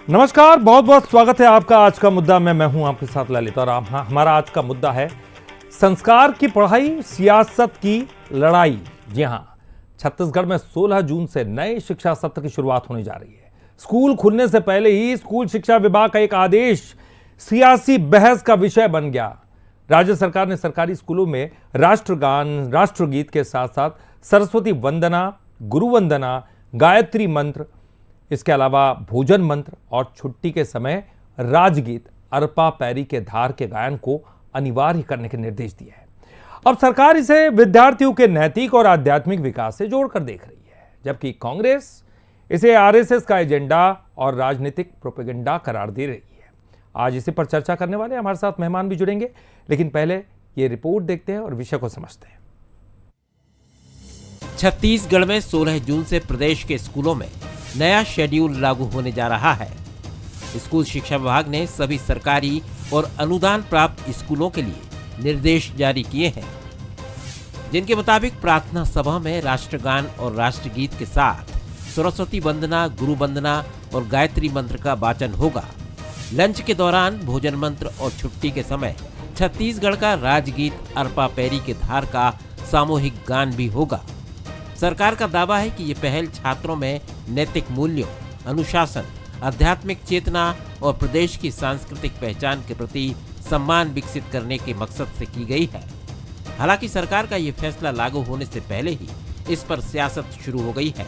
नमस्कार, बहुत बहुत स्वागत है आपका। आज का मुद्दा में मैं हूं आपके साथ ललित और हमारा आज का मुद्दा है संस्कार की पढ़ाई, सियासत की लड़ाई। जी हां, छत्तीसगढ़ में 16 जून से नए शिक्षा सत्र की शुरुआत होने जा रही है। स्कूल खुलने से पहले ही स्कूल शिक्षा विभाग का एक आदेश सियासी बहस का विषय बन गया। राज्य सरकार ने सरकारी स्कूलों में राष्ट्रगान, राष्ट्रगीत के साथ साथ सरस्वती वंदना, गुरु वंदना, गायत्री मंत्र, इसके अलावा भोजन मंत्र और छुट्टी के समय राजगीत अरपा पैरी के धार के गायन को अनिवार्य करने के निर्देश दिए हैं। अब सरकार इसे विद्यार्थियों के नैतिक और आध्यात्मिक विकास से जोड़कर देख रही है, जबकि कांग्रेस इसे आरएसएस का एजेंडा और राजनीतिक प्रोपेगेंडा करार दे रही है। आज इसी पर चर्चा करने वाले हमारे साथ मेहमान भी जुड़ेंगे, लेकिन पहले ये रिपोर्ट देखते हैं और विषय को समझते हैं। छत्तीसगढ़ में 16 जून से प्रदेश के स्कूलों में नया शेड्यूल लागू होने जा रहा है। स्कूल शिक्षा विभाग ने सभी सरकारी और अनुदान प्राप्त स्कूलों के लिए निर्देश जारी किए हैं, जिनके मुताबिक प्रार्थना सभा में राष्ट्रगान और राष्ट्रगीत के साथ सरस्वती वंदना, गुरु वंदना और गायत्री मंत्र का वाचन होगा। लंच के दौरान भोजन मंत्र और छुट्टी के समय छत्तीसगढ़ का राजगीत अरपा पैरी के धार का सामूहिक गान भी होगा। सरकार का दावा है कि ये पहल छात्रों में नैतिक मूल्यों, अनुशासन, आध्यात्मिक चेतना और प्रदेश की सांस्कृतिक पहचान के प्रति सम्मान विकसित करने के मकसद से की गई है। हालांकि सरकार का ये फैसला लागू होने से पहले ही इस पर सियासत शुरू हो गई है।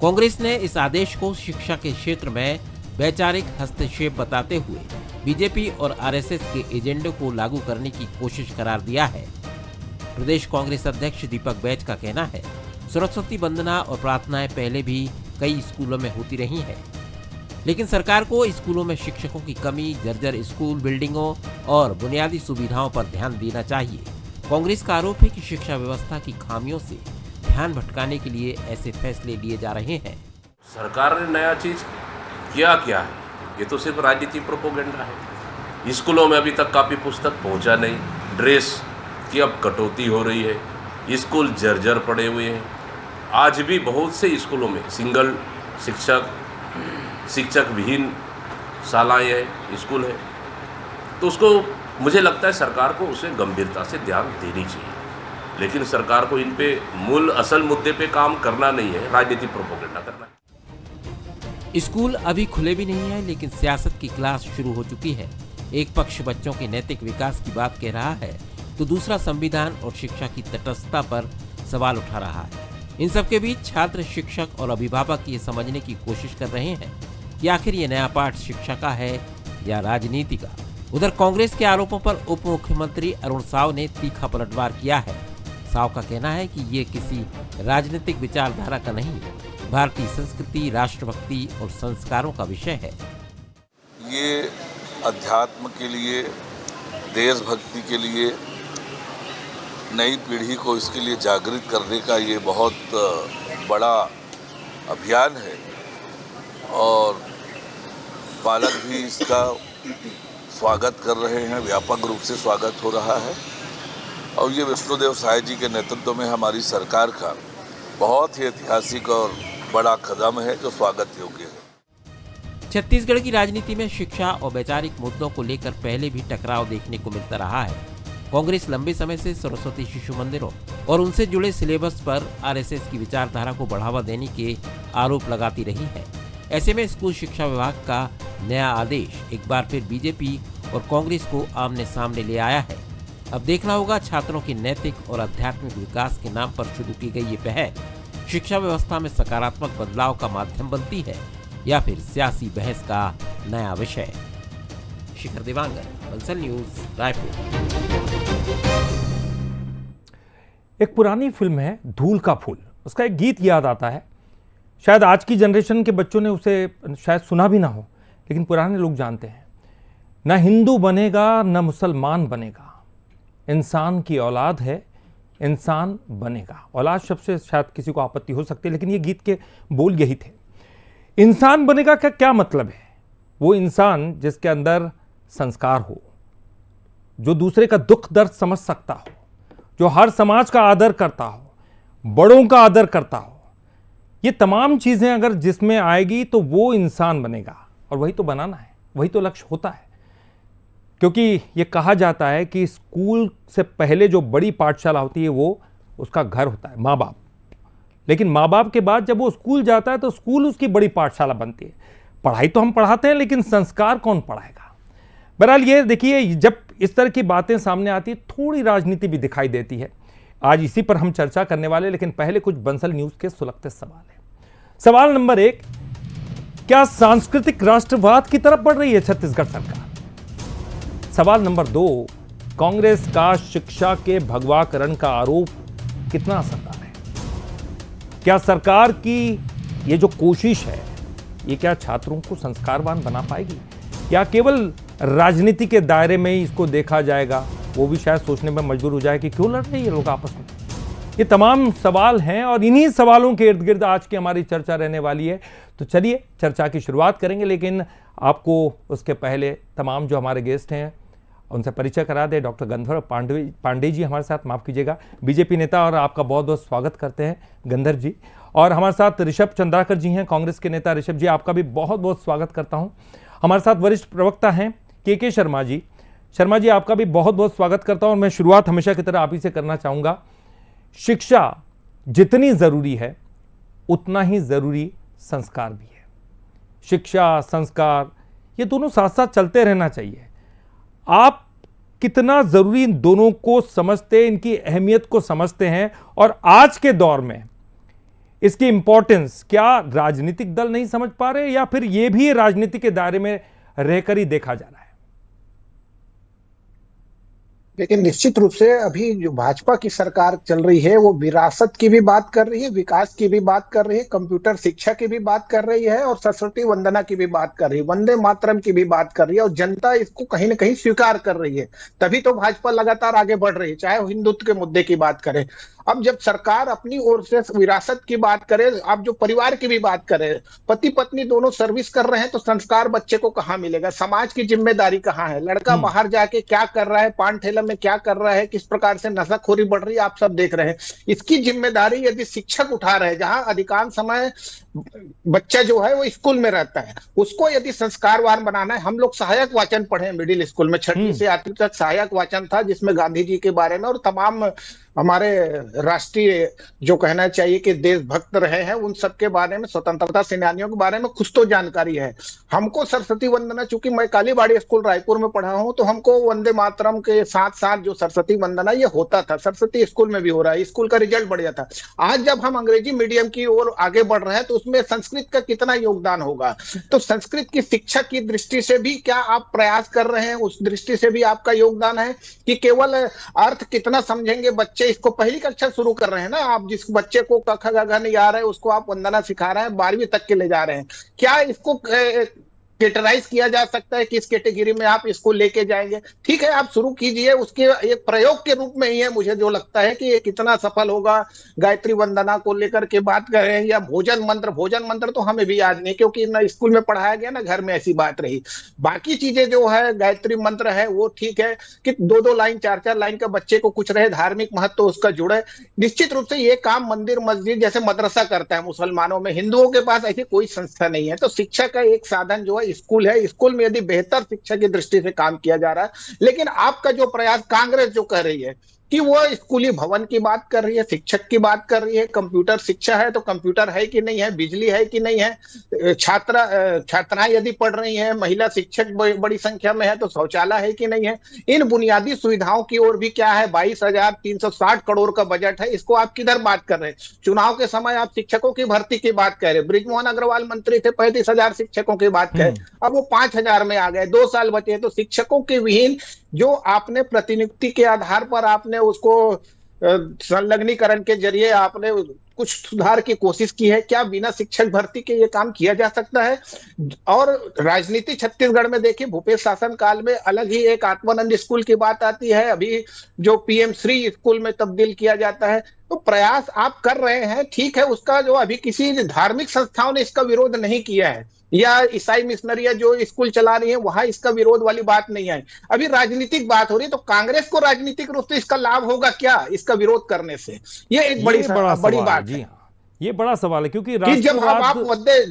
कांग्रेस ने इस आदेश को शिक्षा के क्षेत्र में वैचारिक हस्तक्षेप बताते हुए बीजेपी और आरएसएस के एजेंडे को लागू करने की कोशिश करार दिया है। प्रदेश कांग्रेस अध्यक्ष दीपक बैज का कहना है, सरस्वती वंदना और प्रार्थनाएं पहले भी कई स्कूलों में होती रही हैं, लेकिन सरकार को स्कूलों में शिक्षकों की कमी, जर्जर स्कूल बिल्डिंगों और बुनियादी सुविधाओं पर ध्यान देना चाहिए। कांग्रेस का आरोप है कि शिक्षा व्यवस्था की खामियों से ध्यान भटकाने के लिए ऐसे फैसले लिए जा रहे हैं। सरकार ने नया चीज क्या है, ये तो सिर्फ राजनीतिक प्रोपेगेंडा है। स्कूलों में अभी तक कापी पुस्तक पहुंचा नहीं, ड्रेस की अब कटौती हो रही है, स्कूल जर्जर पड़े हुए हैं। आज भी बहुत से स्कूलों में सिंगल शिक्षक विहीन शालाएँ हैं, स्कूल है। तो उसको मुझे लगता है सरकार को उसे गंभीरता से ध्यान देनी चाहिए, लेकिन सरकार को इन पे असल मुद्दे पे काम करना नहीं है, राजनीतिक प्रोपेगेंडा करना है। स्कूल अभी खुले भी नहीं है, लेकिन सियासत की क्लास शुरू हो चुकी है। एक पक्ष बच्चों के नैतिक विकास की बात कह रहा है, तो दूसरा संविधान और शिक्षा की तटस्थता पर सवाल उठा रहा है। इन सबके बीच छात्र, शिक्षक और अभिभावक ये समझने की कोशिश कर रहे हैं कि आखिर ये नया पाठ शिक्षा का है या राजनीति का। उधर कांग्रेस के आरोपों पर उप मुख्यमंत्री अरुण साव ने तीखा पलटवार किया है। साव का कहना है कि ये किसी राजनीतिक विचारधारा का नहीं, भारतीय संस्कृति, राष्ट्रभक्ति और संस्कारों का विषय है। ये अध्यात्म के लिए, देशभक्ति के लिए, नई पीढ़ी को इसके लिए जागृत करने का ये बहुत बड़ा अभियान है और पालक भी इसका स्वागत कर रहे हैं, व्यापक रूप से स्वागत हो रहा है। और ये विष्णुदेव साय जी के नेतृत्व में हमारी सरकार का बहुत ही ऐतिहासिक और बड़ा कदम है जो स्वागत योग्य है। छत्तीसगढ़ की राजनीति में शिक्षा और वैचारिक मुद्दों को लेकर पहले भी टकराव देखने को मिलता रहा है। कांग्रेस लंबे समय से सरस्वती शिशु मंदिरों और उनसे जुड़े सिलेबस पर आरएसएस की विचारधारा को बढ़ावा देने के आरोप लगाती रही है। ऐसे में स्कूल शिक्षा विभाग का नया आदेश एक बार फिर बीजेपी और कांग्रेस को आमने सामने ले आया है। अब देखना होगा छात्रों के नैतिक और आध्यात्मिक विकास के नाम पर शुरू की गई ये पहल शिक्षा व्यवस्था में सकारात्मक बदलाव का माध्यम बनती है या फिर सियासी बहस का नया विषय। शिखर देवांगन, बंसल न्यूज, रायपुर। एक पुरानी फिल्म है धूल का फूल, उसका एक गीत याद आता है। शायद आज की जनरेशन के बच्चों ने उसे शायद सुना भी ना हो, लेकिन पुराने लोग जानते हैं। ना हिंदू बनेगा ना मुसलमान बनेगा, इंसान की औलाद है, इंसान बनेगा। औलाद शब्द से शायद किसी को आपत्ति हो सकती है, लेकिन ये गीत के बोल यही थे। इंसान बनेगा का क्या मतलब है? वो इंसान जिसके अंदर संस्कार हो, जो दूसरे का दुख दर्द समझ सकता हो, जो हर समाज का आदर करता हो, बड़ों का आदर करता हो। ये तमाम चीजें अगर जिसमें आएगी तो वो इंसान बनेगा। और वही तो बनाना है, वही तो लक्ष्य होता है। क्योंकि ये कहा जाता है कि स्कूल से पहले जो बड़ी पाठशाला होती है वो उसका घर होता है, माँ बाप। लेकिन माँ बाप के बाद जब वो स्कूल जाता है तो स्कूल उसकी बड़ी पाठशाला बनती है। पढ़ाई तो हम पढ़ाते हैं, लेकिन संस्कार कौन पढ़ाएगा? बहरहाल ये देखिए, जब इस तरह की बातें सामने आती है, थोड़ी राजनीति भी दिखाई देती है। आज इसी पर हम चर्चा करने वाले, लेकिन पहले कुछ बंसल न्यूज के सुलगते सवाल है। सवाल नंबर 1, क्या सांस्कृतिक राष्ट्रवाद की तरफ बढ़ रही है छत्तीसगढ़ सरकार? सवाल नंबर 2, कांग्रेस का शिक्षा के भगवाकरण का आरोप कितना असरदार है? क्या सरकार की ये जो कोशिश है, ये क्या छात्रों को संस्कारवान बना पाएगी, या केवल राजनीति के दायरे में ही इसको देखा जाएगा? वो भी शायद सोचने में मजबूर हो जाए कि क्यों लड़ रहे हैं ये लोग आपस में। ये तमाम सवाल हैं और इन्हीं सवालों के इर्द गिर्द आज की हमारी चर्चा रहने वाली है। तो चलिए चर्चा की शुरुआत करेंगे, लेकिन आपको उसके पहले तमाम जो हमारे गेस्ट हैं उनसे परिचय करा दे। डॉक्टर गंधर्व पांडे जी हमारे साथ, माफ कीजिएगा, बीजेपी नेता, और आपका बहुत बहुत स्वागत करते हैं गंधर्व जी। और हमारे साथ ऋषभ चंद्राकर जी हैं, कांग्रेस के नेता। ऋषभ जी, आपका भी बहुत बहुत स्वागत करता हूं। हमारे साथ वरिष्ठ प्रवक्ता हैं के शर्मा जी। शर्मा जी, आपका भी बहुत बहुत स्वागत करता हूं। और मैं शुरुआत हमेशा की तरह आप ही से करना चाहूंगा। शिक्षा जितनी जरूरी है उतना ही जरूरी संस्कार भी है। शिक्षा, संस्कार, ये दोनों साथ साथ चलते रहना चाहिए। आप कितना जरूरी इन दोनों को समझते, इनकी अहमियत को समझते हैं, और आज के दौर में इसकी इंपॉर्टेंस क्या राजनीतिक दल नहीं समझ पा रहे, या फिर यह भी राजनीति के दायरे में रहकर ही देखा जा रहा है? लेकिन निश्चित रूप से अभी जो भाजपा की सरकार चल रही है वो विरासत की भी बात कर रही है, विकास की भी बात कर रही है, कंप्यूटर शिक्षा की भी बात कर रही है, और सरस्वती वंदना की भी बात कर रही है, वंदे मातरम की भी बात कर रही है, और जनता इसको कहीं ना कहीं स्वीकार कर रही है। तभी तो भाजपा लगातार आगे बढ़ रही है, चाहे वो हिंदुत्व के मुद्दे की बात करे। अब जब सरकार अपनी ओर से विरासत की बात करे, आप जो परिवार की भी बात करें, पति पत्नी दोनों सर्विस कर रहे हैं, तो संस्कार बच्चे को कहाँ मिलेगा? समाज की जिम्मेदारी कहाँ है? लड़का बाहर जाके क्या कर रहा है, पान ठेला में क्या कर रहा है, किस प्रकार से नशाखोरी बढ़ रही है, आप सब देख रहे हैं। इसकी जिम्मेदारी यदि शिक्षक उठा रहे, जहां अधिकांश समय बच्चा जो है वो स्कूल में रहता है, उसको यदि संस्कारवान बनाना है। हम लोग सहायक वाचन पढ़े मिडिल स्कूल में, 6वीं से 8वीं तक सहायक वाचन था, जिसमें गांधी जी के बारे में और तमाम हमारे राष्ट्रीय जो कहना चाहिए कि देशभक्त रहे हैं उन सब के बारे में, स्वतंत्रता सेनानियों के बारे में कुछ तो जानकारी है। हमको सरस्वती वंदना, चूंकि मैं कालीबाड़ी स्कूल रायपुर में पढ़ा हूं, तो हमको वंदे मातरम के साथ साथ जो सरस्वती वंदना ये होता था, सरस्वती स्कूल में भी हो रहा है, स्कूल का रिजल्ट बढ़िया था। आज जब हम अंग्रेजी मीडियम की ओर आगे बढ़ रहे हैं तो उसमें संस्कृत का कितना योगदान होगा? तो संस्कृत की शिक्षा की दृष्टि से भी क्या आप प्रयास कर रहे हैं? उस दृष्टि से भी आपका योगदान है कि केवल अर्थ कितना समझेंगे बच्चे? इसको पहली कक्षा शुरू कर रहे हैं ना आप, जिस बच्चे को क ख ग घ नहीं आ रहा है उसको आप वंदना सिखा रहे हैं, 12वीं तक के ले जा रहे हैं। क्या इसको कैटेगराइज किया जा सकता है, किस कैटेगरी में आप इसको लेके जाएंगे? ठीक है, आप शुरू कीजिए, उसके एक प्रयोग के रूप में ही है। मुझे जो लगता है कि ये कितना सफल होगा, गायत्री वंदना को लेकर के बात करें, या भोजन मंत्र तो हमें भी याद नहीं, क्योंकि ना स्कूल में पढ़ाया गया ना घर में ऐसी बात रही। बाकी चीजें जो है, गायत्री मंत्र है वो ठीक है कि 2-2 लाइन 4-4 लाइन का बच्चे को कुछ रहे, धार्मिक महत्व तो उसका जुड़े। निश्चित रूप से ये काम मंदिर मस्जिद जैसे मदरसा करता है मुसलमानों में, हिंदुओं के पास ऐसी कोई संस्था नहीं है। तो शिक्षा का एक साधन जो है स्कूल है, स्कूल में यदि बेहतर शिक्षा की दृष्टि से काम किया जा रहा है। लेकिन आपका जो प्रयास, कांग्रेस जो कह रही है कि वो स्कूली भवन की बात कर रही है, शिक्षक की बात कर रही है, कंप्यूटर शिक्षा है तो कंप्यूटर है कि नहीं है, बिजली है कि नहीं है, छात्राएं यदि पढ़ रही हैं, महिला शिक्षक बड़ी संख्या में है तो शौचालय है कि नहीं है, इन बुनियादी सुविधाओं की ओर भी क्या है? 22,360 करोड़ का बजट है, इसको आप किधर बात कर रहे हैं? चुनाव के समय आप शिक्षकों की भर्ती की बात कह रहे हैं, बृजमोहन अग्रवाल मंत्री थे, 35,000 शिक्षकों की बात कह, अब वो 5,000 में आ गए, 2 साल बचे। तो शिक्षकों के विहीन जो आपने प्रतिनियुक्ति के आधार पर आपने उसको संलग्नीकरण के जरिए आपने कुछ सुधार की कोशिश की है, क्या बिना शिक्षक भर्ती के ये काम किया जा सकता है? और राजनीति छत्तीसगढ़ में देखिए, भूपेश शासन काल में अलग ही एक आत्मानंद स्कूल की बात आती है, अभी जो PM श्री स्कूल में तब्दील किया जाता है। तो प्रयास आप कर रहे हैं, ठीक है, उसका जो अभी किसी धार्मिक संस्थाओं ने इसका विरोध नहीं किया है, या ईसाई मिशनरिया जो स्कूल चला रही है वहां इसका विरोध वाली बात नहीं है। अभी राजनीतिक बात हो रही है, तो कांग्रेस को राजनीतिक रूप से इसका लाभ होगा क्या इसका विरोध करने से? ये एक बड़ी बात है। ये बड़ा सवाल है, क्योंकि जब आप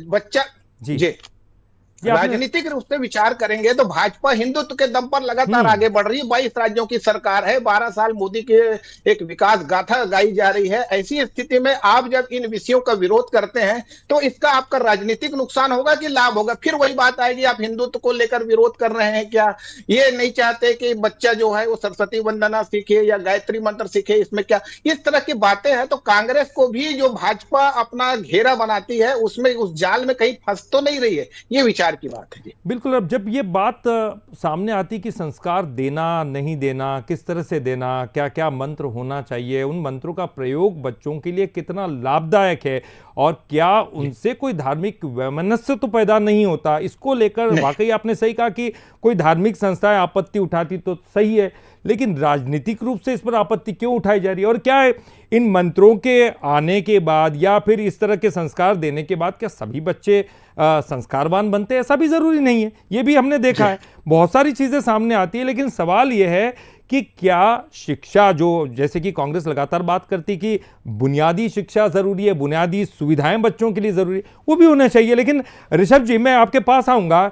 बच्चा जी ये आपने राजनीतिक रूप से विचार करेंगे तो भाजपा हिंदुत्व के दम पर लगातार आगे बढ़ रही है। 22 राज्यों की सरकार है, 12 साल मोदी की एक विकास गाथा गाई जा रही है। ऐसी स्थिति में आप जब इन विषयों का विरोध करते हैं तो इसका आपका राजनीतिक नुकसान होगा कि लाभ होगा? फिर वही बात आएगी, आप हिंदुत्व को लेकर विरोध कर रहे हैं क्या? ये नहीं चाहते कि बच्चा जो है वो सरस्वती वंदना सीखे या गायत्री मंत्र सीखे, इसमें क्या इस तरह की बातें हैं? तो कांग्रेस को भी जो भाजपा अपना घेरा बनाती है उसमें, उस जाल में कहीं फंस तो नहीं रही है, ये विचार की बात है जी। बिल्कुल। अब जब ये बात सामने आती कि संस्कार देना नहीं देना, किस तरह से देना, क्या क्या मंत्र होना चाहिए, उन मंत्रों का प्रयोग बच्चों के लिए कितना लाभदायक है और क्या उनसे कोई धार्मिक वैमनस्य तो पैदा नहीं होता, इसको लेकर वाकई आपने सही कहा कि कोई धार्मिक संस्थाएं आपत्ति उठाती तो सही है, लेकिन राजनीतिक रूप से इस पर आपत्ति क्यों उठाई जा रही है? और क्या है इन मंत्रों के आने के बाद या फिर इस तरह के संस्कार देने के बाद क्या सभी बच्चे संस्कारवान बनते हैं? ऐसा भी जरूरी नहीं है, ये भी हमने देखा है, बहुत सारी चीजें सामने आती है। लेकिन सवाल यह है कि क्या शिक्षा, जो जैसे कि कांग्रेस लगातार बात करती कि बुनियादी शिक्षा जरूरी है, बुनियादी सुविधाएं बच्चों के लिए जरूरी है, वो भी होना चाहिए। लेकिन ऋषभ जी, मैं आपके पास आऊंगा,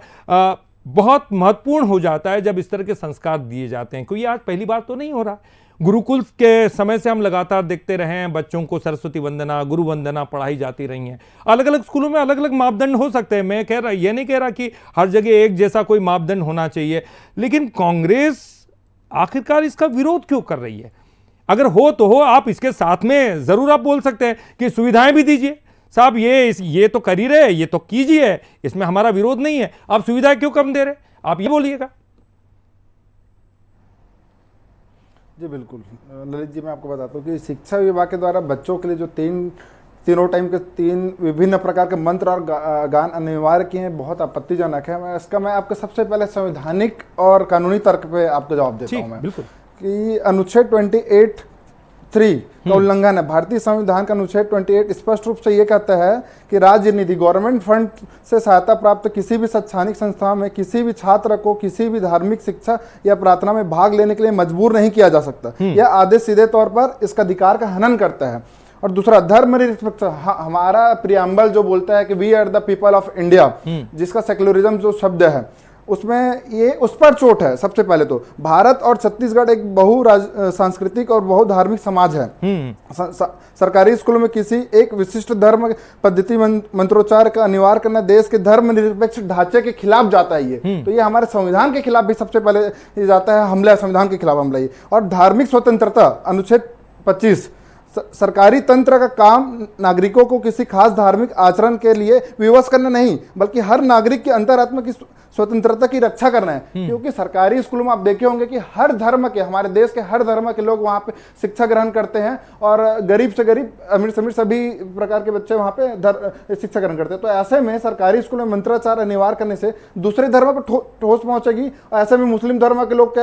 बहुत महत्वपूर्ण हो जाता है जब इस तरह के संस्कार दिए जाते हैं, क्योंकि आज पहली बार तो नहीं हो रहा। गुरुकुल के समय से हम लगातार देखते रहे हैं, बच्चों को सरस्वती वंदना, गुरु वंदना पढ़ाई जाती रही हैं। अलग अलग स्कूलों में अलग अलग मापदंड हो सकते हैं, मैं ये नहीं कह रहा कि हर जगह एक जैसा कोई मापदंड होना चाहिए, लेकिन कांग्रेस आखिरकार इसका विरोध क्यों कर रही है? अगर हो तो हो, आप इसके साथ में जरूर आप बोल सकते हैं कि सुविधाएं भी दीजिए साहब, ये तो कर ही रहे, ये तो कीजिए, इसमें हमारा विरोध नहीं है, आप सुविधाएं क्यों कम दे रहे, आप ये बोलिएगा। जी बिल्कुल ललित जी, मैं आपको बताता हूँ कि शिक्षा विभाग के द्वारा बच्चों के लिए जो तीनों टाइम के 3 विभिन्न प्रकार के मंत्र और गान अनिवार्य किए हैं, बहुत आपत्तिजनक है। मैं आपको सबसे पहले संवैधानिक और कानूनी तर्क पे आपको जवाब देता हूँ मैं, बिल्कुल, कि अनुच्छेद 28(3) का उल्लंघन है। भारतीय संविधान का अनुच्छेद 28 स्पष्ट रूप से ये कहता है कि राज्य निधि, गवर्नमेंट फंड से सहायता प्राप्त किसी भी शैक्षणिक संस्था में किसी भी छात्र को किसी भी धार्मिक शिक्षा या प्रार्थना में भाग लेने के लिए मजबूर नहीं किया जा सकता। यह आदेश सीधे तौर पर इसका अधिकार का हनन करता है। और दूसरा, धर्म निरपेक्ष, हमारा प्रियम्बल जो बोलता है कि we are the people of India, जिसका सेक्युलरिज्म जो शब्द है उसमें ये उस पर चोट है। सबसे पहले तो भारत और छत्तीसगढ़ एक सांस्कृतिक और बहु धार्मिक समाज है। सरकारी स्कूलों में किसी एक विशिष्ट धर्म पद्धति मंत्रोच्चार का अनिवार्य करना देश के धर्म निरपेक्ष ढांचे के खिलाफ जाता है। ये तो ये हमारे संविधान के खिलाफ भी सबसे पहले जाता है, हमला, संविधान के खिलाफ हमला। और धार्मिक स्वतंत्रता, अनुच्छेद 25, सरकारी तंत्र का काम नागरिकों को किसी खास धार्मिक आचरण के लिए विवश करना नहीं, बल्कि हर नागरिक की अंतरात्मा की स्वतंत्रता की रक्षा करना है। क्योंकि सरकारी स्कूलों में आप देखे होंगे कि हर धर्म के, हमारे देश के हर धर्म के लोग वहाँ पे शिक्षा ग्रहण करते हैं और गरीब से गरीब, अमीर से अमीर सभी प्रकार के बच्चे वहाँ पे शिक्षा ग्रहण करते हैं। तो ऐसे में सरकारी स्कूलों में मंत्राचार अनिवार्य करने से दूसरे धर्म पर ठोस पहुंचेगी। ऐसे में मुस्लिम धर्म के लोग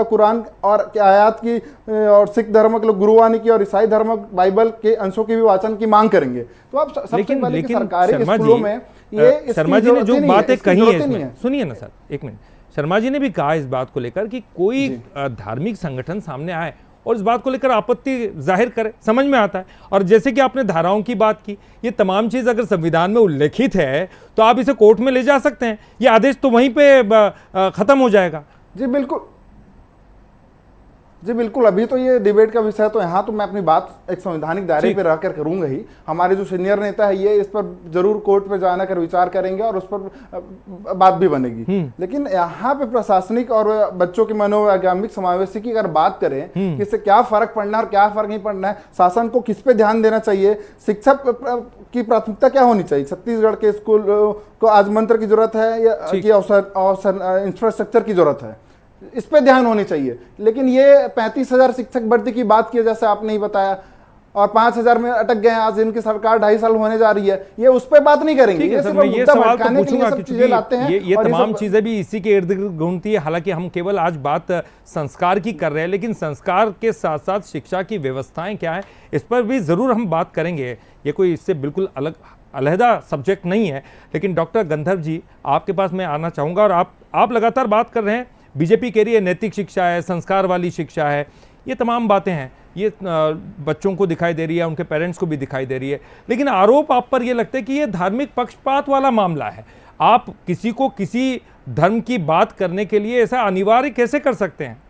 कुरान और आयात की, और सिख धर्म के लोग गुरुवाणी की, और ईसाई धर्म बाइबल के अंशों की भी वाचन की मांग करेंगे। तो आप सबसे पहले सरकारी स्कूलों में शर्मा जी ने जो बातें कही है, सुनिए ना सर, एक मिनट। शर्मा जी ने भी कहा इस बात को लेकर कि कोई धार्मिक संगठन सामने आए और इस बात को लेकर आपत्ति जाहिर करे, समझ में आता है। और जैसे कि आपने धाराओं की बात की, ये तमाम चीज अगर संविधान में उल्लेखित है तो आप इसे कोर्ट में ले जा सकते हैं, ये आदेश तो वहीं पे खत्म हो जाएगा। जी बिल्कुल, जी बिल्कुल। अभी तो ये डिबेट का विषय, तो यहाँ तो मैं अपनी बात एक संवैधानिक दायरे पे रहकर करूंगा ही। हमारे जो सीनियर नेता है ये इस पर जरूर कोर्ट पे जाना कर विचार करेंगे और उस पर बात भी बनेगी। लेकिन यहाँ पे प्रशासनिक और बच्चों की मनोवैज्ञानिक समावेशी की अगर बात करें कि इससे क्या फर्क पड़ना है और क्या फर्क नहीं पड़ना है, शासन को किस पे ध्यान देना चाहिए, शिक्षा की प्राथमिकता क्या होनी चाहिए, छत्तीसगढ़ के स्कूल को आज मंत्र की जरूरत है या इंफ्रास्ट्रक्चर की जरूरत है, इस पे ध्यान होनी चाहिए। लेकिन ये 35,000 शिक्षक भर्ती की बात की जैसे आपने ही बताया, और 5,000 में अटक गए, आज इनकी सरकार 2.5 साल होने जा रही है, ये उस पे बात नहीं करेंगे। ये सवाल तो पूछूंगा क्योंकि ये तमाम चीजें भी इसी के इर्द गिर्द घूमती है। हालांकि हम केवल आज बात संस्कार की कर रहे हैं, लेकिन संस्कार के साथ साथ शिक्षा की व्यवस्थाएं क्या है, इस पर भी जरूर हम बात करेंगे। ये कोई इससे बिल्कुल अलहदा सब्जेक्ट नहीं है। लेकिन डॉक्टर गंधर्व जी, आपके पास मैं आना चाहूंगा, और आप लगातार बात कर रहे हैं, बीजेपी कह रही है नैतिक शिक्षा है, संस्कार वाली शिक्षा है, ये तमाम बातें हैं, ये बच्चों को दिखाई दे रही है, उनके पेरेंट्स को भी दिखाई दे रही है। लेकिन आरोप आप पर यह लगता है कि ये धार्मिक पक्षपात वाला मामला है। आप किसी को किसी धर्म की बात करने के लिए ऐसा अनिवार्य कैसे कर सकते हैं?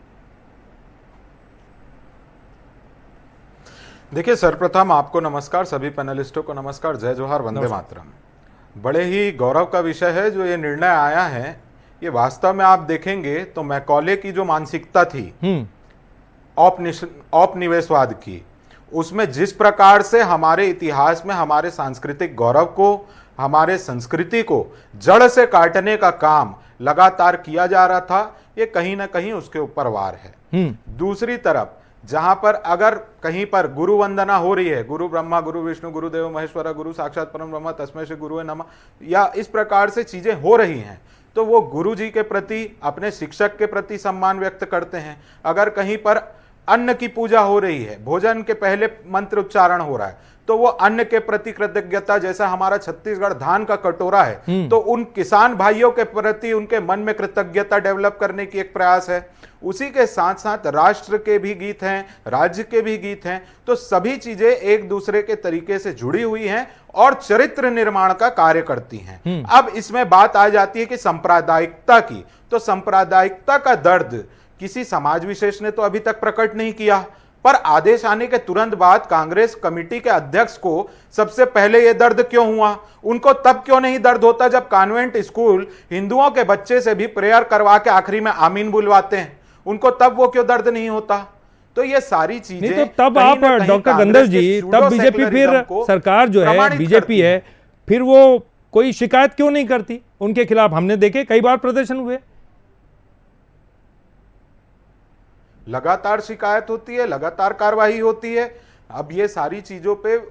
देखिए, सर्वप्रथम आपको नमस्कार, सभी पैनलिस्टों को नमस्कार, जय जोहार, वंदे मातरम। बड़े ही गौरव का विषय है जो ये निर्णय आया है। ये वास्तव में आप देखेंगे तो मैकॉले की जो मानसिकता थी औपनिवेशवाद की, उसमें जिस प्रकार से हमारे इतिहास में हमारे सांस्कृतिक गौरव को, हमारे संस्कृति को जड़ से काटने का काम लगातार किया जा रहा था, ये कहीं ना कहीं उसके ऊपर वार है। दूसरी तरफ जहां पर अगर कहीं पर गुरु वंदना हो रही है, गुरु ब्रह्मा गुरु विष्णु गुरु देव महेश्वरा गुरु साक्षात परम ब्रह्म तस्मै श्री गुरुवे नमः, या इस प्रकार से चीजें हो रही हैं, तो वो गुरु जी के प्रति, अपने शिक्षक के प्रति सम्मान व्यक्त करते हैं। अगर कहीं पर अन्न की पूजा हो रही है, भोजन के पहले मंत्र उच्चारण हो रहा है, तो वो अन्न के प्रति कृतज्ञता, जैसा हमारा छत्तीसगढ़ धान का कटोरा है, तो उन किसान भाइयों के प्रति उनके मन में कृतज्ञता डेवलप करने की एक प्रयास है। उसी के साथ साथ राष्ट्र के भी गीत हैं, राज्य के भी गीत हैं, तो सभी चीजें एक दूसरे के तरीके से जुड़ी हुई हैं और चरित्र निर्माण का कार्य करती हैं। अब इसमें बात आ जाती है कि सांप्रदायिकता की, तो सांप्रदायिकता का दर्द किसी समाज विशेष ने तो अभी तक प्रकट नहीं किया, पर आदेश आने के तुरंत बाद कांग्रेस कमेटी के अध्यक्ष को सबसे पहले यह दर्द क्यों हुआ? उनको तब क्यों नहीं दर्द होता जब कॉन्वेंट स्कूल हिंदुओं के बच्चे से भी प्रेयर करवा के आखिरी में आमीन बुलवाते हैं? उनको तब वो क्यों दर्द नहीं होता? तो ये सारी चीजें नहीं, तो तब आप डॉक्टर गंधर्व जी, तब बीजेपी, फिर सरकार जो है बीजेपी है, फिर वो कोई शिकायत क्यों नहीं करती उनके खिलाफ? हमने देखे कई बार प्रदर्शन हुए, लगातार शिकायत होती है, लगातार कार्रवाई होती है। अब ये सारी चीजों पे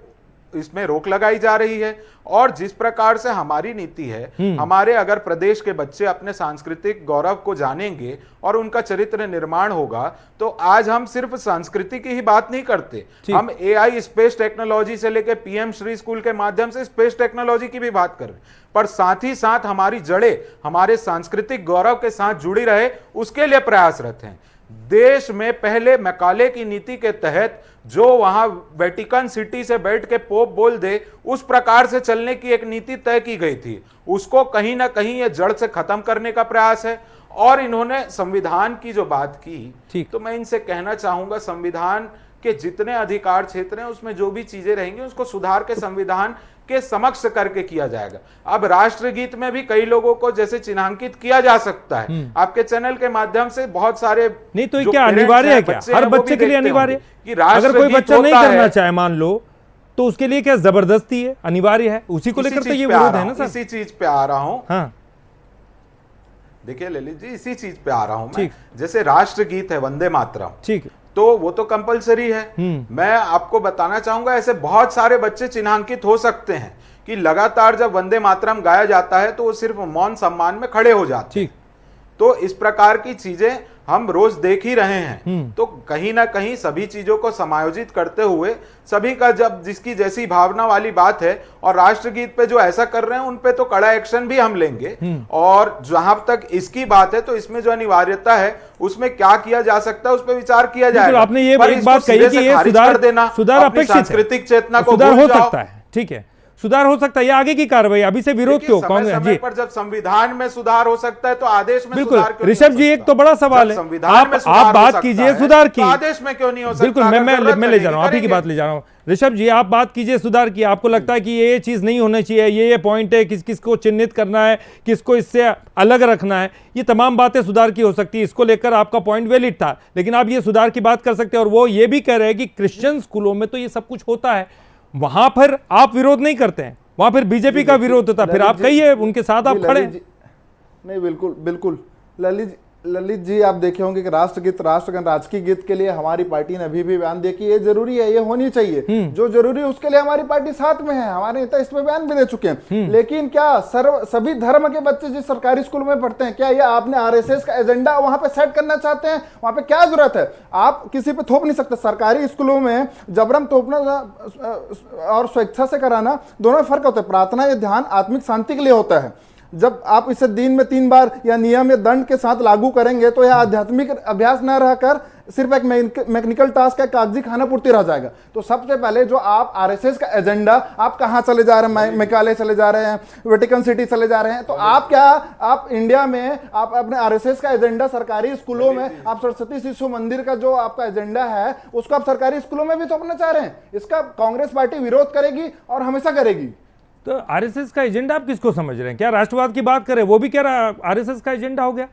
इसमें रोक लगाई जा रही है। और जिस प्रकार से हमारी नीति है, हमारे अगर प्रदेश के बच्चे अपने सांस्कृतिक गौरव को जानेंगे और उनका चरित्र निर्माण होगा, तो आज हम सिर्फ संस्कृति की ही बात नहीं करते, हम AI स्पेस टेक्नोलॉजी से लेकर PM श्री स्कूल के माध्यम से स्पेस टेक्नोलॉजी की भी बात कर रहे हैं, पर साथ ही साथ हमारी जड़ें हमारे सांस्कृतिक गौरव के साथ जुड़ी रहे, उसके लिए प्रयासरत हैं। देश में पहले मैकाले की नीति के तहत जो वहां वेटिकन सिटी से बैठ के पोप बोल दे, उस प्रकार से चलने की एक नीति तय की गई थी, उसको कहीं ना कहीं ये जड़ से खत्म करने का प्रयास है। और इन्होंने संविधान की जो बात की, तो मैं इनसे कहना चाहूंगा, संविधान के जितने अधिकार क्षेत्र हैं उसमें जो भी चीजें रहेंगी उसको सुधार के संविधान के समक्ष करके किया जाएगा। अब राष्ट्रगीत में भी कई लोगों को जैसे चिन्हांकित किया जा सकता है, आपके चैनल के माध्यम से बहुत सारे, नहीं तो क्या अनिवार्य है? क्या हर बच्चे के लिए अनिवार्य है? अगर कोई बच्चा नहीं करना चाहे मान लो, तो उसके लिए क्या जबरदस्ती है? अनिवार्य है? उसी को लेकर तो ये विरोध है ना सर। इसी चीज पे आ रहा हूं। हाँ देखिए ललित जी, इसी चीज पे आ रहा हूं मैं। जैसे राष्ट्रगीत है वंदे मातरम, ठीक है, तो वो तो कंपलसरी है। मैं आपको बताना चाहूंगा, ऐसे बहुत सारे बच्चे चिन्हांकित हो सकते हैं कि लगातार जब वंदे मातरम गाया जाता है तो वो सिर्फ मौन सम्मान में खड़े हो जाते हैं। तो इस प्रकार की चीजें हम रोज देख ही रहे हैं। तो कहीं ना कहीं सभी चीजों को समायोजित करते हुए सभी का, जब जिसकी जैसी भावना वाली बात है, और राष्ट्रगीत पे जो ऐसा कर रहे हैं उन पे तो कड़ा एक्शन भी हम लेंगे। और जहां तक इसकी बात है, तो इसमें जो अनिवार्यता है उसमें क्या किया जा सकता है उस पर विचार किया जाएगा। आपने ये एक बात कही कि ये सुधार अपेक्षित, सांस्कृतिक चेतना को सुधार हो सकता है, ठीक है, सुधार हो सकता है, ये आगे की कार्रवाई। अभी से विरोध क्यों? कांग्रेस जी, पर जब संविधान में सुधार हो सकता है तो आदेश में बिल्कुल। सुधार क्यों? ऋषभ जी, एक तो बड़ा सवाल है, आप बात कीजिए सुधार की, आदेश में क्यों नहीं हो सकता? बिल्कुल, मैं ले जा रहा हूं, आप ही की बात ले जा रहा हूं। ऋषभ जी, आप बात कीजिए सुधार की। आपको लगता है कि ये चीज नहीं होना चाहिए, ये पॉइंट है, किस किस को चिन्हित करना है, किसको इससे अलग रखना है, ये तमाम बातें सुधार की हो सकती है। इसको लेकर आपका पॉइंट वैलिड था, लेकिन आप ये सुधार की बात कर सकते हैं। और वो ये भी कह रहे हैं कि क्रिश्चियन स्कूलों में तो ये सब कुछ होता है, वहां पर आप विरोध नहीं करते हैं, वहां फिर बीजेपी का विरोध होता, फिर आप कहिए उनके साथ आप खड़े। नहीं, बिल्कुल बिल्कुल ललित जी, आप देखे होंगे कि राष्ट्रगीत, राष्ट्रगान, राजकीय गीत के लिए हमारी पार्टी ने अभी भी बयान दिया कि ये जरूरी है, ये होनी चाहिए। जो जरूरी है उसके लिए हमारी पार्टी साथ में है, हमारे नेता इस पे बयान भी दे चुके हैं। लेकिन क्या सभी धर्म के बच्चे जिस सरकारी स्कूल में पढ़ते हैं, क्या ये आपने RSS का एजेंडा वहां पे सेट करना चाहते हैं? वहां पे क्या जरूरत है? आप किसी पे थोप नहीं सकते। सरकारी स्कूलों में जबरन थोपना और स्वेच्छा से कराना, दोनों में फर्क होता है। प्रार्थना या ध्यान आत्मिक शांति के लिए होता है। जब आप इसे दिन में 3 बार या नियम या दंड के साथ लागू करेंगे तो यह आध्यात्मिक अभ्यास न रहकर सिर्फ एक मैकेनिकल टास्क है, कागजी खाना पूर्ति रह जाएगा। तो सबसे पहले जो आप आरएसएस का एजेंडा, आप कहां चले जा रहे हैं, मेघालय चले जा रहे हैं, वेटिकन सिटी चले जा रहे हैं, तो आप इंडिया में आप अपने आरएसएस का एजेंडा सरकारी स्कूलों में, आप सरस्वती शिशु मंदिर का जो आपका एजेंडा है उसको आप सरकारी स्कूलों में भी तो अपना चाह रहे हैं। इसका कांग्रेस पार्टी विरोध करेगी और हमेशा करेगी। तो आरएसएस का एजेंडा आप किसको समझ रहे हैं? क्या राष्ट्रवाद की बात करें, वो भी क्या आरएसएस का एजेंडा हो गया?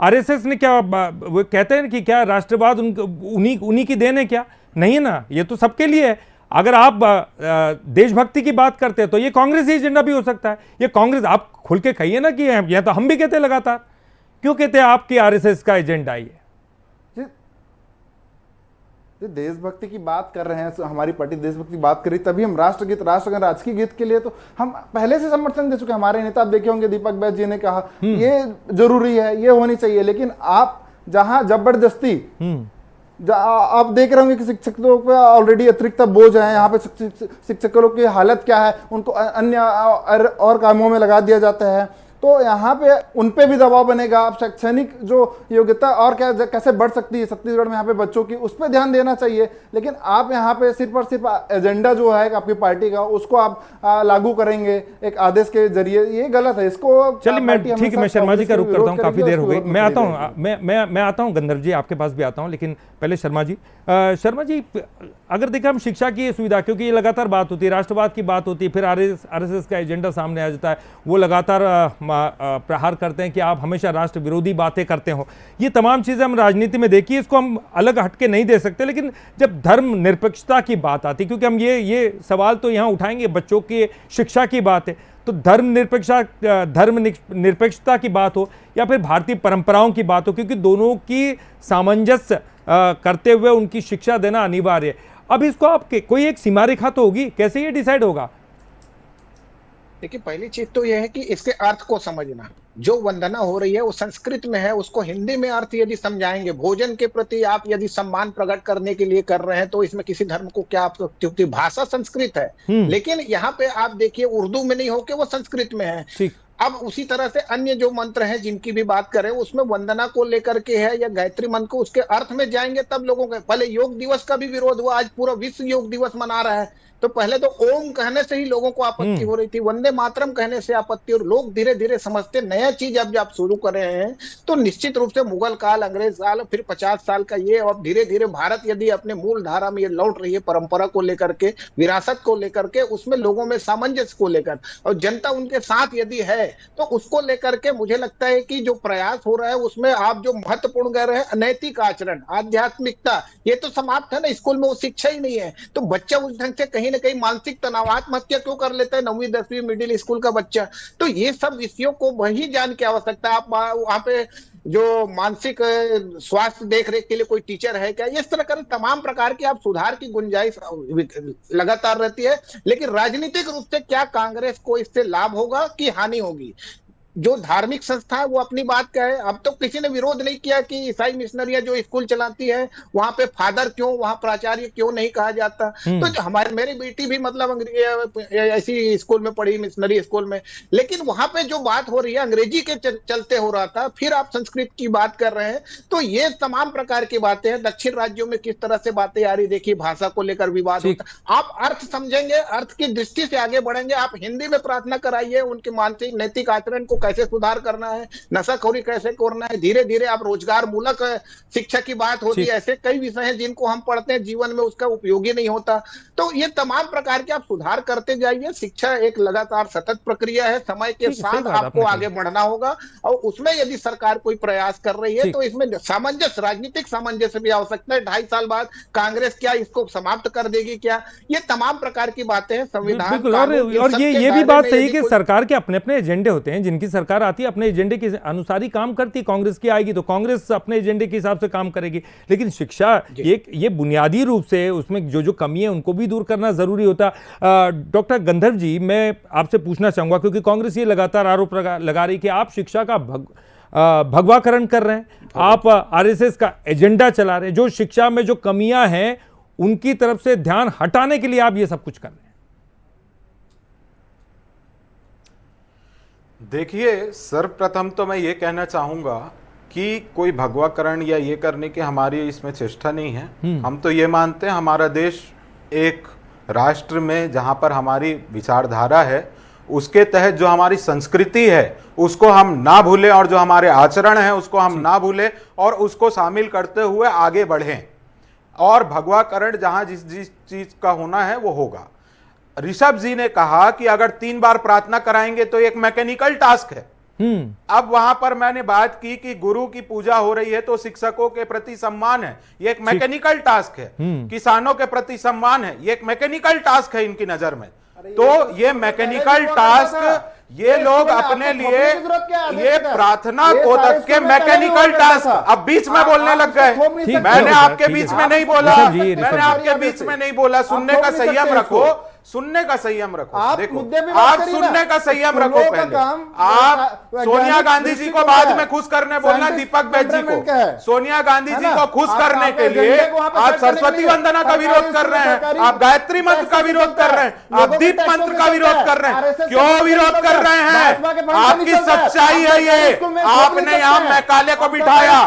आरएसएस ने क्या, वो कहते हैं कि क्या राष्ट्रवाद उन्हीं की देन है? क्या नहीं है ना, ये तो सबके लिए है। अगर आप देशभक्ति की बात करते हैं तो ये कांग्रेस ही एजेंडा भी हो सकता है। ये कांग्रेस, आप खुल के कहिए ना कि यह तो हम भी कहते हैं लगातार, क्यों कहते हैं आपकी आरएसएस का एजेंडा ही है? देशभक्ति की बात कर रहे हैं, हमारी पार्टी देशभक्ति की बात करी, तभी हम राष्ट्रगीत, राष्ट्रगान, राजकीय गीत के लिए तो हम पहले से समर्थन दे चुके। हमारे नेता आप देखे होंगे, दीपक बैज जी ने कहा ये जरूरी है, ये होनी चाहिए। लेकिन आप जहां जबरदस्ती, आप देख रहे होंगे कि शिक्षकों पे ऑलरेडी अतिरिक्त बोझ है, यहाँ पे शिक्षकों की हालत क्या है, उनको अन्य और कामों में लगा दिया जाता है। तो यहाँ पे उन पे भी दबाव बनेगा। आप शैक्षणिक जो योग्यता और क्या कैसे बढ़ सकती है छत्तीसगढ़ में यहाँ पे बच्चों की, उस पर ध्यान देना चाहिए। लेकिन आप यहाँ पे सिर्फ और सिर्फ एजेंडा जो है आपकी पार्टी का, उसको आप लागू करेंगे एक आदेश के जरिए, ये गलत है। इसको चलिए, मैं ठीक है, मैं शर्मा जी का रुख करता हूँ, काफी देर हो गई। मैं आता हूँ, मैं आता हूँ गंधर्व जी, आपके पास भी आता हूँ, लेकिन पहले शर्मा जी। शर्मा जी, अगर देखा हम शिक्षा की सुविधा, क्योंकि ये लगातार बात होती है, राष्ट्रवाद की बात होती है, फिर आरएसएस का एजेंडा सामने आ जाता है, वो लगातार प्रहार करते हैं कि आप हमेशा राष्ट्र विरोधी बातें करते हो। ये तमाम चीजें हम राजनीति में देखिए, इसको हम अलग हटके नहीं दे सकते। लेकिन जब धर्म निरपेक्षता की बात आती है, क्योंकि हम ये सवाल तो यहाँ उठाएंगे, बच्चों की शिक्षा की बात है, तो धर्म निरपेक्षता की बात हो या फिर भारतीय परंपराओं की बात हो, क्योंकि दोनों की सामंजस्य करते हुए उनकी शिक्षा देना अनिवार्य है। अब इसको आपके कोई एक सीमा रेखा तो होगी, कैसे ये डिसाइड होगा? देखिए, पहली चीज तो यह है कि इसके अर्थ को समझना। जो वंदना हो रही है वो संस्कृत में है, उसको हिंदी में अर्थ यदि समझाएंगे, भोजन के प्रति आप यदि सम्मान प्रकट करने के लिए कर रहे हैं, तो इसमें किसी धर्म को क्या आपत्ति? भाषा संस्कृत है, लेकिन यहाँ पे आप देखिए उर्दू में नहीं होके वो संस्कृत में है। अब उसी तरह से अन्य जो मंत्र हैं जिनकी भी बात करें, उसमें वंदना को लेकर के है या गायत्री मंत्र को, उसके अर्थ में जाएंगे तब लोगों के। पहले योग दिवस का भी विरोध हुआ, आज पूरा विश्व योग दिवस मना रहा है। तो पहले तो ओम कहने से ही लोगों को आपत्ति हो रही थी, वंदे मातरम कहने से आपत्ति, और लोग धीरे धीरे समझते नया चीज अब जब शुरू कर रहे हैं तो निश्चित रूप से मुगल काल, अंग्रेज काल, फिर 50 साल का ये, और धीरे धीरे भारत यदि अपने मूल धारा में ये लौट रही है, परंपरा को लेकर के, विरासत को लेकर के, उसमें लोगों में सामंजस्य को लेकर, और जनता उनके साथ यदि है तो उसको लेकर के मुझे लगता है कि जो प्रयास हो रहा है उसमें आप जो महत्वपूर्ण कह रहे हैं अनैतिक आचरण, आध्यात्मिकता, ये तो समाप्त है ना। स्कूल में वो शिक्षा ही नहीं है, तो बच्चा उस ढंग से कहीं ना कहीं मानसिक तनाव, आत्महत्या क्यों कर लेता है 9वीं 10वीं मिडिल स्कूल का बच्चा? तो ये सब विषयों को वही जान की आवश्यकता है। आप वहां पे जो मानसिक स्वास्थ्य देख रेख के लिए कोई टीचर है क्या? इस तरह कर तमाम प्रकार की आप सुधार की गुंजाइश लगातार रहती है। लेकिन राजनीतिक रूप से क्या कांग्रेस को इससे लाभ होगा कि हानि होगी? जो धार्मिक संस्था है वो अपनी बात का है। अब तो किसी ने विरोध नहीं किया कि ईसाई मिशनरियां जो स्कूल चलाती है वहां पे फादर क्यों, वहां प्राचार्य क्यों नहीं कहा जाता? तो मेरी बेटी भी मतलब ऐसी स्कूल में पढ़ी, मिशनरी स्कूल में, लेकिन वहां पे जो बात हो रही है अंग्रेजी के चलते हो रहा था, फिर आप संस्कृत की बात कर रहे हैं। तो ये तमाम प्रकार की बातें हैं। दक्षिण राज्यों में किस तरह से बातें आ रही, देखिए भाषा को लेकर विवाद होता है। आप अर्थ समझेंगे, अर्थ की दृष्टि से आगे बढ़ेंगे। आप हिंदी में प्रार्थना कराइए, उनके मानसिक नैतिक आचरण को कैसे सुधार करना है, नशाखोरी कैसे करना है। धीरे धीरे आप रोजगार मूलक शिक्षा की बात होती है। ऐसे कई विषय हैं जिनको हम पढ़ते हैं, जीवन में उसका उपयोगी नहीं होता। तो ये तमाम प्रकार के आप सुधार करते जाइए। शिक्षा एक लगातार सतत प्रक्रिया है, समय के साथ आपको आगे बढ़ना होगा। और उसमें यदि सरकार कोई प्रयास कर रही है तो इसमें सामंजस्य, राजनीतिक सामंजस्य भी आवश्यकता है। 2.5 साल बाद कांग्रेस क्या इसको समाप्त कर देगी क्या? ये तमाम प्रकार की बातें हैं। संविधान और ये भी बात सही है कि सरकार के अपने अपने एजेंडे होते हैं। जिनकी सरकार आती है अपने एजेंडे के अनुसार ही काम करती है। कांग्रेस की आएगी तो कांग्रेस अपने एजेंडे के हिसाब से काम करेगी। लेकिन शिक्षा ये बुनियादी रूप से उसमें जो कमी है उनको भी दूर करना जरूरी होता। डॉक्टर गंधर्व जी, मैं आपसे पूछना चाहूंगा, क्योंकि कांग्रेस ये लगातार आरोप लगा रही कि आप शिक्षा का भगवाकरण कर रहे हैं, आप आरएसएस का एजेंडा चला रहे हैं, जो शिक्षा में जो कमियां हैं उनकी तरफ से ध्यान हटाने के लिए आप ये सब कुछ कर रहे हैं। देखिए, सर्वप्रथम तो मैं ये कहना चाहूंगा कि कोई भगवाकरण या ये करने की हमारी इसमें चेष्टा नहीं है। हम तो ये मानते हैं हमारा देश एक राष्ट्र में जहाँ पर हमारी विचारधारा है, उसके तहत जो हमारी संस्कृति है उसको हम ना भूलें और जो हमारे आचरण है उसको हम ना भूलें और उसको शामिल करते हुए आगे बढ़ें। और भगवाकरण जहां जिस जिस चीज का होना है वो होगा। ऋषभ जी ने कहा कि अगर 3 बार प्रार्थना कराएंगे तो एक मैकेनिकल टास्क है। अब वहां पर मैंने बात की कि गुरु की पूजा हो रही है तो शिक्षकों के प्रति सम्मान है, ये एक मैकेनिकल टास्क है। किसानों के प्रति सम्मान है, ये एक मैकेनिकल टास्क है इनकी नजर में। तो ये मैकेनिकल टास्क ये लोग अपने लिए ये प्रार्थना को तक के मैकेनिकल टास्क अब बीच में बोलने लग गए। मैंने आपके बीच में नहीं बोला, मैंने आपके बीच में नहीं बोला। सुनने का संयम रखो, सुनने का संयम रखो। देखो आप सुनने का संयम रखो। पहले आप सोनिया गांधी जी को बाद में खुश करने बोलना, दीपक बैज जी को। सोनिया गांधी जी को खुश करने के लिए आप सरस्वती वंदना का विरोध कर रहे हैं, आप गायत्री मंत्र का विरोध कर रहे हैं, आप दीप मंत्र का विरोध कर रहे हैं। क्यों विरोध कर रहे हैं? आपकी सच्चाई है ये। आपने यहाँ मैकाले को बिठाया,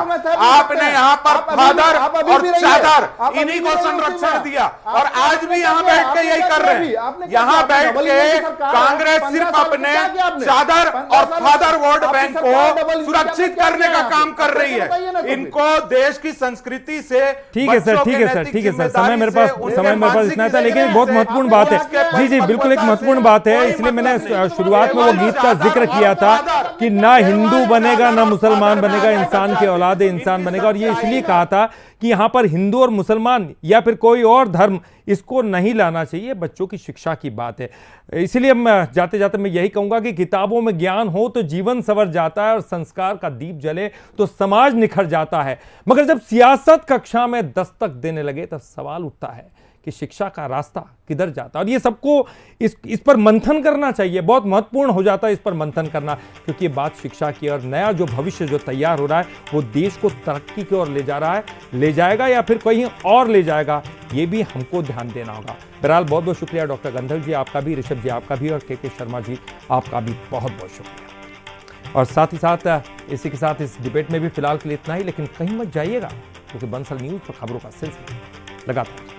आपने यहाँ पर फादर और चादर इन्हीं को संरक्षण दिया और आज भी यहाँ बैठ के यही कर रहे हैं। यहाँ बैठ के कांग्रेस सिर्फ अपने चादर और फादर वोट बैंक को सुरक्षित करने का काम कर रही है। इनको देश की संस्कृति से ठीक है सर, ठीक है सर, ठीक है सर। समय मेरे पास इतना था, लेकिन बहुत महत्वपूर्ण बात है। जी जी बिल्कुल एक महत्वपूर्ण बात है। इसलिए मैंने शुरुआत में वो गीत का जिक्र किया था कि ना हिंदू बनेगा ना मुसलमान बनेगा, इंसान के औलाद इंसान बनेगा। और ये इसलिए कहा था कि यहाँ पर हिंदू और मुसलमान या फिर कोई और धर्म इसको नहीं लाना चाहिए, बच्चों की शिक्षा की बात है। इसलिए मैं जाते जाते मैं यही कहूँगा कि किताबों में ज्ञान हो तो जीवन संवर जाता है और संस्कार का दीप जले तो समाज निखर जाता है। मगर जब सियासत कक्षा में दस्तक देने लगे तब सवाल उठता है कि शिक्षा का रास्ता किधर जाता है। और ये सबको इस पर मंथन करना चाहिए, बहुत महत्वपूर्ण हो जाता है इस पर मंथन करना, क्योंकि ये बात शिक्षा की और नया जो भविष्य जो तैयार हो रहा है वो देश को तरक्की की ओर ले जा रहा है, ले जाएगा या फिर कहीं और ले जाएगा, ये भी हमको ध्यान देना होगा। बहरहाल बहुत बहुत शुक्रिया डॉक्टर गंधर्व जी आपका भी, ऋषभ जी आपका भी और के शर्मा जी आपका भी बहुत बहुत शुक्रिया। और साथ ही साथ इसी के साथ इस डिबेट में भी फिलहाल के लिए इतना ही, लेकिन कहीं मत जाइएगा क्योंकि बंसल न्यूज पर खबरों का सिलसिला लगातार